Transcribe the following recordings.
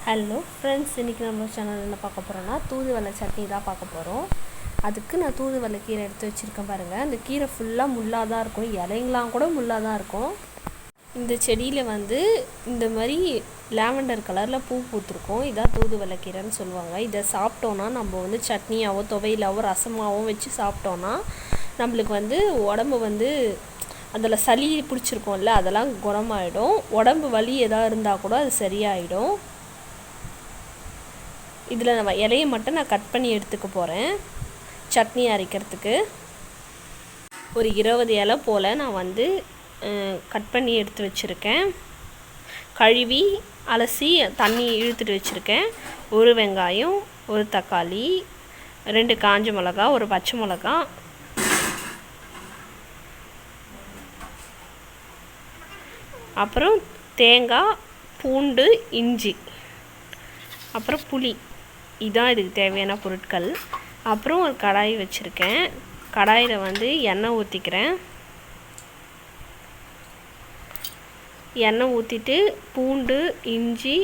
Hello friends, இன்றைக்கி நம்ம channel என்ன பார்க்க போகிறோன்னா தூதுவளை சட்னி தான் பார்க்க போகிறோம். அதுக்கு நான் தூதுவளை கீரை எடுத்து வச்சுருக்கேன் பாருங்கள். அந்த கீரை ஃபுல்லாக முள்ளாக தான் இருக்கும், இலைங்களாம் கூட முள்ளாக தான் இருக்கும். இந்த செடியில் வந்து இந்த மாதிரி லாவெண்டர் கலரில் பூ பூத்துருக்கும். இதான் தூதுவளை கீரைன்னு சொல்லுவாங்க. இதை சாப்பிட்டோன்னா நம்ம வந்து சட்னியாவோ துவையிலாவோ ரசமாகவும் வச்சு சாப்பிட்டோன்னா நம்மளுக்கு வந்து உடம்பு வந்து அதில் சளி பிடிச்சிருக்கோம்ல, அதெல்லாம் குணமாயிடும். உடம்பு வலி எதாவது இருந்தால் கூட அது சரியாயிடும். இதில் நம்ம இலையை மட்டும் நான் கட் பண்ணி எடுத்துக்க போகிறேன் சட்னி அரைக்கிறதுக்கு. ஒரு 20 இலை போல் நான் வந்து கட் பண்ணி எடுத்து வச்சுருக்கேன். கழுவி அலசி தண்ணி இழுத்துட்டு வச்சுருக்கேன். ஒரு வெங்காயம், ஒரு தக்காளி, 2 காஞ்ச மிளகா, ஒரு பச்சை மிளகா, அப்புறம் தேங்காய், பூண்டு, இஞ்சி, அப்புறம் புளி. இதுதான் இதுக்கு தேவையான பொருட்கள். அப்புறம் ஒரு கடாய் வச்சுருக்கேன். கடாயில் வந்து எண்ணெய் ஊற்றிக்கிறேன். எண்ணெய் ஊற்றிட்டு பூண்டு, இஞ்சி,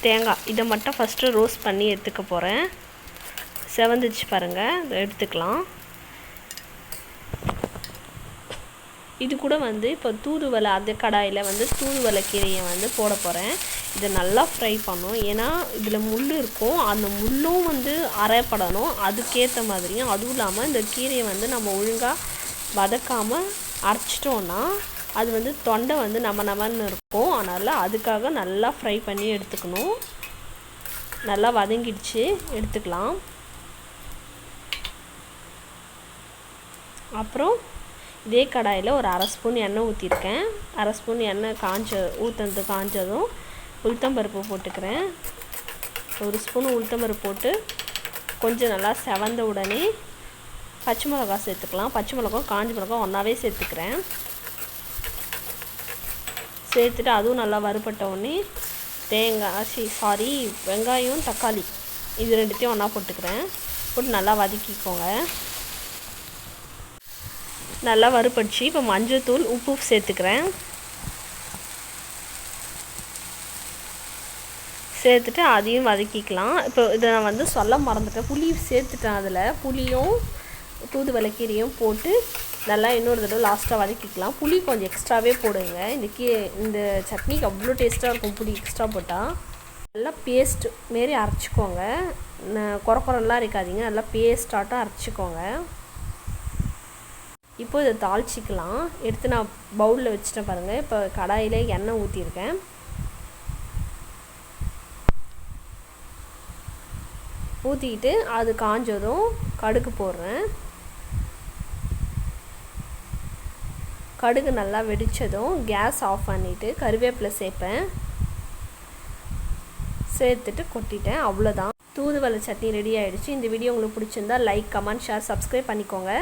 தேங்காய் இதை மட்டும் ஃபஸ்ட்டு ரோஸ்ட் பண்ணி எடுத்துக்க போகிறேன். செவந்துச்சு பாருங்கள், எடுத்துக்கலாம். இது கூட வந்து இப்போ தூதுவளை, அந்த கடாயில் வந்து தூதுவளை கீரையை வந்து போட போகிறேன். இதை நல்லா ஃப்ரை பண்ணணும். ஏன்னா இதில் முள் இருக்கும், அந்த முள்ளும் வந்து அரைப்படணும். அதுக்கேற்ற மாதிரியும், அதுவும் இல்லாமல் இந்த கீரையை வந்து நம்ம ஒழுங்காக வதக்காமல் அரைச்சிட்டோன்னா அது வந்து தொண்டை வந்து நமன்னு இருக்கும். அதனால் அதுக்காக நல்லா ஃப்ரை பண்ணி எடுத்துக்கணும். நல்லா வதங்கிடுச்சு, எடுத்துக்கலாம். அப்புறம் இதே கடாயில் ஒரு 1/2 ஸ்பூன் எண்ணெய் ஊற்றிருக்கேன். 1/2 ஸ்பூன் எண்ணெய் ஊற்றுனது காஞ்சதும் உளுத்தம்பருப்பு போட்டுக்கிறேன். 1 ஸ்பூன் உளுத்தம்பருப்பு போட்டு கொஞ்சம் நல்லா செவந்த உடனே பச்சை மிளகா சேர்த்துக்கலாம். பச்சை மிளகா காஞ்ச மிளகா ஒன்றாவே சேர்த்துக்கிறேன். சேர்த்துட்டு அதுவும் நல்லா வறுபட்ட உடனே வெங்காயம், தக்காளி இது 2த்தையும் ஒன்றா போட்டுக்கிறேன். போட்டு நல்லா வதக்கிக்கோங்க. நல்லா வறுபடிச்சு இப்போ மஞ்சள் தூள், உப்பு சேர்த்துக்கிறேன். சேர்த்துட்டு அதையும் வதக்கிக்கலாம். இப்போ இதை நான் வந்து சொல்ல மறந்துட்டேன், புளி சேர்த்துட்டேன். அதில் புளியும் தூதுவளை கீரையும் போட்டு நல்லா இன்னொரு தடவை லாஸ்ட்டாக வதக்கிக்கலாம். புளி கொஞ்சம் எக்ஸ்ட்ராவே போடுங்க. இந்த சட்னிக்கு அவ்வளோ டேஸ்ட்டாக இருக்கும் புளி எக்ஸ்ட்ரா போட்டால். நல்லா பேஸ்ட் மாரி அரைச்சிக்கோங்க. குறக்குறலாம் இருக்காதீங்க, நல்லா பேஸ்டாட்டம் அரைச்சிக்கோங்க. இப்போ இதை தாளிச்சிக்கலாம். எடுத்து நான் பவுலில் வச்சுட்டேன் பாருங்கள். இப்போ கடாயில் எண்ணெய் ஊற்றிருக்கேன். ஊற்றிக்கிட்டு அது காஞ்சதும் கடுகு போடுறேன். கடுகு நல்லா வெடித்ததும் கேஸ் ஆஃப் பண்ணிவிட்டு கருவேப்பிலை சேர்ப்பேன். சேர்த்துட்டு கொட்டிட்டேன். அவ்வளோதான், தூதுவளை சட்னி ரெடி ஆகிடுச்சு. இந்த வீடியோ உங்களுக்கு பிடிச்சிருந்தா லைக், கமெண்ட், ஷேர், சப்ஸ்கிரைப் பண்ணிக்கோங்க.